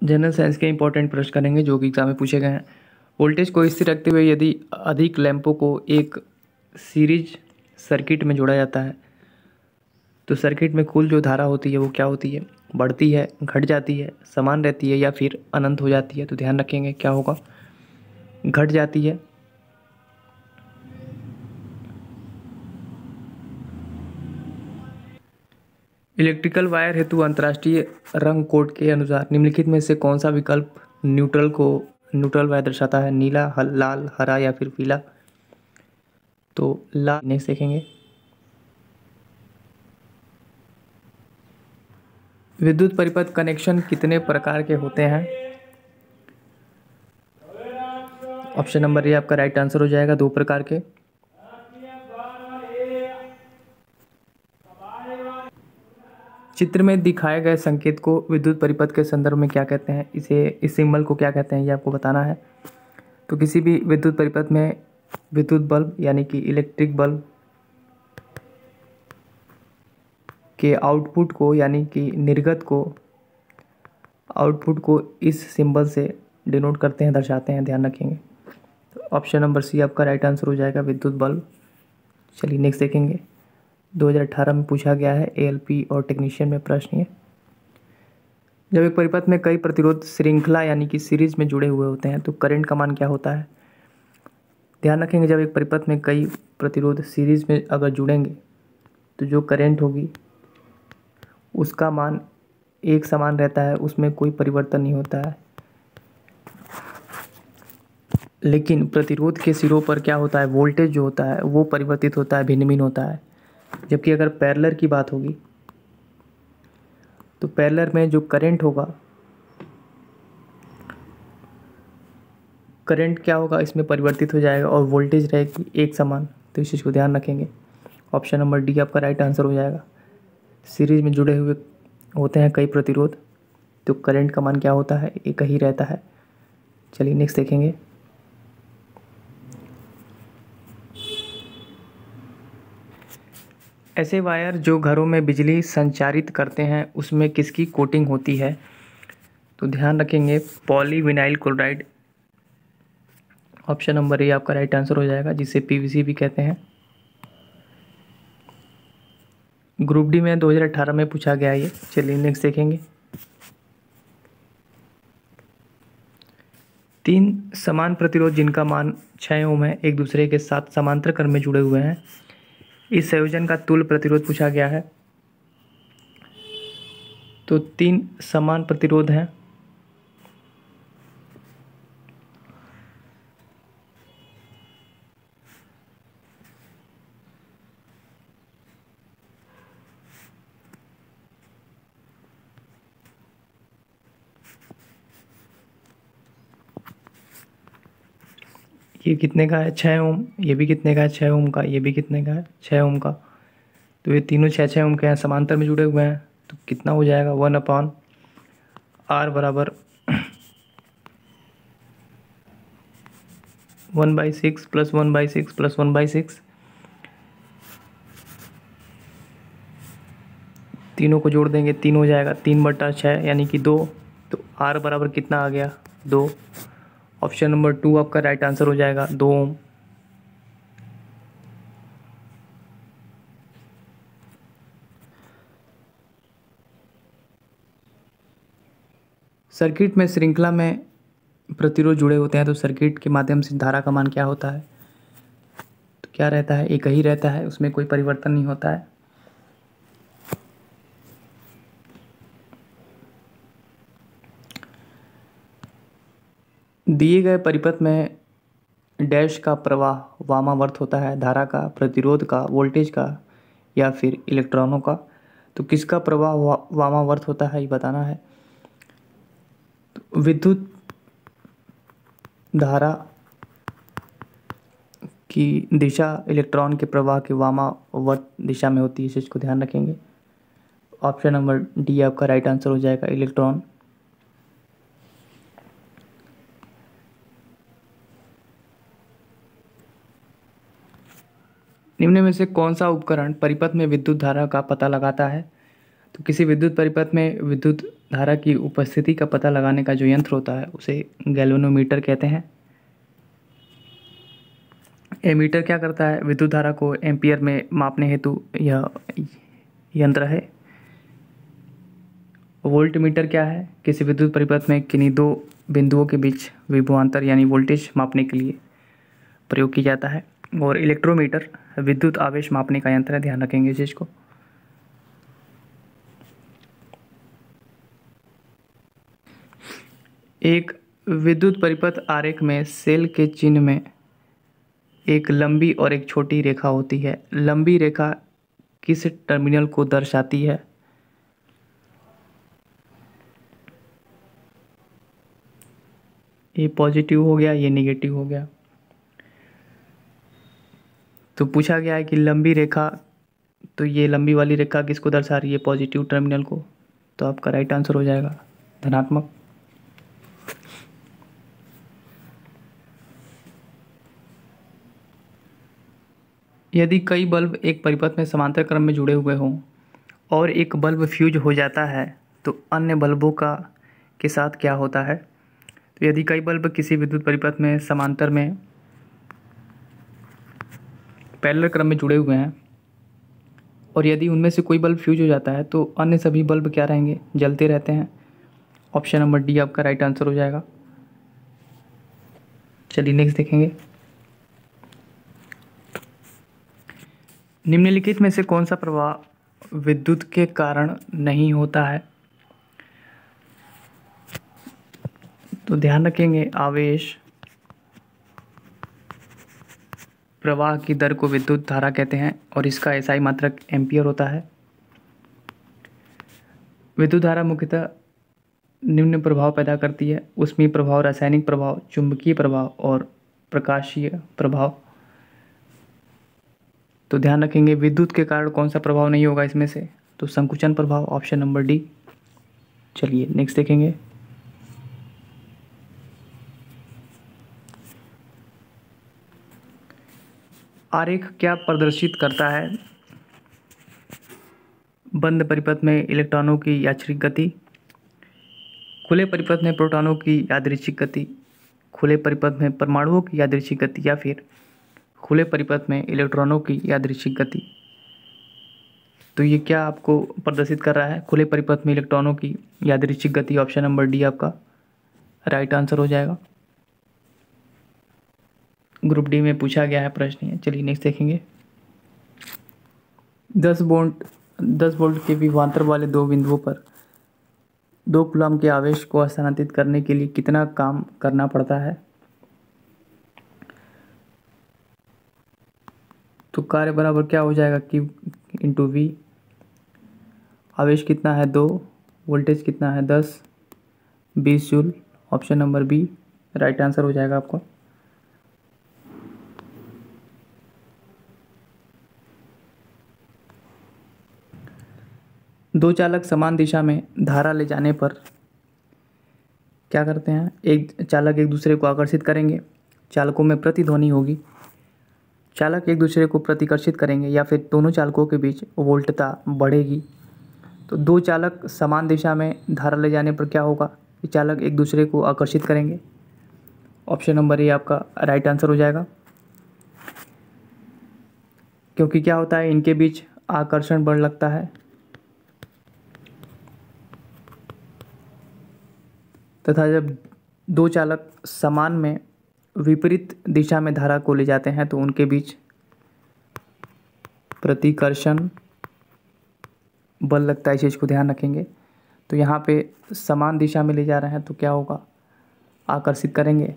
General science के important प्रश्न करेंगे जो कि एग्जाम में पूछे गए हैं। वोल्टेज को स्थिर रखते हुए यदि अधिक लैंपों को एक सीरीज सर्किट में जोड़ा जाता है तो सर्किट में कुल जो धारा होती है वो क्या होती है? बढ़ती है, घट जाती है, समान रहती है या फिर अनंत हो जाती है? तो ध्यान रखेंगे क्या होगा, घट जाती है। इलेक्ट्रिकल वायर हेतु अंतर्राष्ट्रीय रंग कोड के अनुसार निम्नलिखित में से कौन सा विकल्प न्यूट्रल वायर दर्शाता है? नीला, लाल, हरा या फिर पीला? तो लाल। नेक्स्ट देखेंगे, विद्युत परिपथ कनेक्शन कितने प्रकार के होते हैं? ऑप्शन नंबर ए आपका राइट आंसर हो जाएगा, 2 प्रकार के। चित्र में दिखाए गए संकेत को विद्युत परिपथ के संदर्भ में क्या कहते हैं? इस सिंबल को क्या कहते हैं ये आपको बताना है। तो किसी भी विद्युत परिपथ में विद्युत बल्ब यानी कि इलेक्ट्रिक बल्ब के आउटपुट को यानी कि निर्गत को आउटपुट को इस सिंबल से डिनोट करते हैं, दर्शाते हैं, ध्यान रखेंगे। तो ऑप्शन नंबर सी आपका राइट आंसर हो जाएगा, विद्युत बल्ब। चलिए नेक्स्ट देखेंगे, 2018 में पूछा गया है एएलपी और टेक्नीशियन में प्रश्न ये। जब एक परिपथ में कई प्रतिरोध श्रृंखला यानी कि सीरीज में जुड़े हुए होते हैं तो करंट का मान क्या होता है? ध्यान रखेंगे, जब एक परिपथ में कई प्रतिरोध सीरीज में अगर जुड़ेंगे तो जो करंट होगी उसका मान एक समान रहता है, उसमें कोई परिवर्तन नहीं होता है। लेकिन प्रतिरोध के सिरों पर क्या होता है, वोल्टेज जो होता है वो परिवर्तित होता है, भिन्न भिन्न होता है। जबकि अगर पैरेलल की बात होगी तो पैरेलल में जो करंट होगा, करंट क्या होगा इसमें परिवर्तित हो जाएगा और वोल्टेज रहेगी एक समान। तो इस चीज़ को ध्यान रखेंगे। ऑप्शन नंबर डी आपका राइट आंसर हो जाएगा। सीरीज में जुड़े हुए होते हैं कई प्रतिरोध तो करंट का मान क्या होता है, एक ही रहता है। चलिए नेक्स्ट देखेंगे, ऐसे वायर जो घरों में बिजली संचारित करते हैं उसमें किसकी कोटिंग होती है? तो ध्यान रखेंगे, polyvinyl chloride. Option number A आपका राइट आंसर हो जाएगा, जिसे पीवीसी भी कहते हैं। ग्रुप डी में 2018 में पूछा गया ये। चलिए नेक्स्ट देखेंगे, 3 समान प्रतिरोध जिनका मान 6 ओम है एक दूसरे के साथ समांतर क्रम में जुड़े हुए हैं, इस संयोजन का तुल्य प्रतिरोध पूछा गया है। तो 3 समान प्रतिरोध हैं, ये कितने का है, 6 ओम। ये भी कितने का है, 6 ओम का। ये भी कितने का है, 6 ओम का। तो ये तीनों 6 ओम के हैं, समांतर में जुड़े हुए हैं। तो कितना हो जाएगा, 1/R बराबर 1/6 प्लस 1/6 प्लस 1/6। तीनों को जोड़ देंगे, 3 हो जाएगा, 3/6 यानी कि 2। तो R बराबर कितना आ गया, 2। ऑप्शन नंबर 2 आपका राइट आंसर हो जाएगा, 2 ओम। सर्किट में श्रृंखला में प्रतिरोध जुड़े होते हैं तो सर्किट के माध्यम से धारा का मान क्या होता है? तो क्या रहता है, एक ही रहता है, उसमें कोई परिवर्तन नहीं होता है। दिए गए परिपथ में डैश का प्रवाह वामावर्त होता है, धारा का, प्रतिरोध का, वोल्टेज का या फिर इलेक्ट्रॉनों का। तो किसका प्रवाह वामावर्त होता है ये बताना है। तो विद्युत धारा की दिशा इलेक्ट्रॉन के प्रवाह के वामावर्त दिशा में होती है, इस चीज़ को ध्यान रखेंगे। ऑप्शन नंबर डी आपका राइट आंसर हो जाएगा, इलेक्ट्रॉन। निम्न में से कौन सा उपकरण परिपथ में विद्युत धारा का पता लगाता है? तो किसी विद्युत परिपथ में विद्युत धारा की उपस्थिति का पता लगाने का जो यंत्र होता है उसे गैल्वेनोमीटर कहते हैं। एमीटर क्या करता है? विद्युत धारा को एम्पियर में मापने हेतु यह यंत्र है। वोल्टमीटर क्या है? किसी विद्युत परिपथ में किन्हीं दो बिंदुओं के बीच विभवांतर यानी वोल्टेज मापने के लिए प्रयोग किया जाता है। और इलेक्ट्रोमीटर विद्युत आवेश मापने का यंत्र है, ध्यान रखेंगे इस चीज को। एक विद्युत परिपथ आरेख में सेल के चिन्ह में एक लंबी और एक छोटी रेखा होती है। लंबी रेखा किस टर्मिनल को दर्शाती है? ये पॉजिटिव हो गया, ये नेगेटिव हो गया। तो पूछा गया है कि लंबी रेखा, तो ये लंबी वाली रेखा किसको दर्शा रही है? पॉजिटिव टर्मिनल को। तो आपका राइट आंसर हो जाएगा धनात्मक। यदि कई बल्ब एक परिपथ में समांतर क्रम में जुड़े हुए हों और एक बल्ब फ्यूज हो जाता है तो अन्य बल्बों का के साथ क्या होता है? तो यदि कई बल्ब किसी विद्युत परिपथ में समांतर में पैरेलल क्रम में जुड़े हुए हैं और यदि उनमें से कोई बल्ब फ्यूज हो जाता है तो अन्य सभी बल्ब क्या रहेंगे? जलते रहते हैं। ऑप्शन नंबर डी आपका राइट आंसर हो जाएगा। चलिए नेक्स्ट देखेंगे। निम्नलिखित में से कौन सा प्रवाह विद्युत के कारण नहीं होता है? तो ध्यान रखेंगे, आवेश प्रवाह की दर को विद्युत धारा कहते हैं और इसका एसआई मात्रक एम्पियर होता है। विद्युत धारा मुख्यतः निम्न प्रभाव पैदा करती है: ऊष्मीय प्रभाव, रासायनिक प्रभाव, चुंबकीय प्रभाव और प्रकाशीय प्रभाव। तो ध्यान रखेंगे विद्युत के कारण कौन सा प्रभाव नहीं होगा इसमें से? तो संकुचन प्रभाव, ऑप्शन नंबर डी। चलिए नेक्स्ट देखेंगे। आरेख क्या प्रदर्शित करता है? बंद परिपथ में इलेक्ट्रॉनों की यादृच्छिक गति, खुले परिपथ में प्रोटॉनों की यादृच्छिक गति, खुले परिपथ में परमाणुओं की यादृच्छिक गति या फिर खुले परिपथ में इलेक्ट्रॉनों की यादृच्छिक गति। तो ये क्या आपको प्रदर्शित कर रहा है? खुले परिपथ में इलेक्ट्रॉनों की यादृच्छिक गति। ऑप्शन नंबर डी आपका राइट आंसर हो जाएगा। ग्रुप डी में पूछा गया है प्रश्न है। चलिए नेक्स्ट देखेंगे। 10 वोल्ट के विभवांतर वाले दो बिंदुओं पर 2 कूलम्ब के आवेश को स्थानांतरित करने के लिए कितना काम करना पड़ता है? तो कार्य बराबर क्या हो जाएगा? Q into V। आवेश कितना है? 2। वोल्टेज कितना है? 10, 20 joule. Option number B right answer हो जाएगा आपको। दो चालक समान दिशा में धारा ले जाने पर क्या करते हैं? एक चालक एक दूसरे को आकर्षित करेंगे, चालकों में प्रतिध्वनि होगी, चालक एक दूसरे को प्रतिकर्षित करेंगे या फिर दोनों चालकों के बीच वोल्टता बढ़ेगी। तो दो चालक समान दिशा में धारा ले जाने पर क्या होगा? कि चालक एक दूसरे को आकर्षित करेंगे। ऑप्शन नंबर ए आपका राइट आंसर हो जाएगा, क्योंकि क्या होता है, इनके बीच आकर्षण बल लगता है तथा जब दो चालक समान में विपरीत दिशा में धारा को ले जाते हैं तो उनके बीच प्रतिकर्षण बल लगता है। इस चीज़ को ध्यान रखेंगे। तो यहाँ पे समान दिशा में ले जा रहे हैं तो क्या होगा? आकर्षित करेंगे।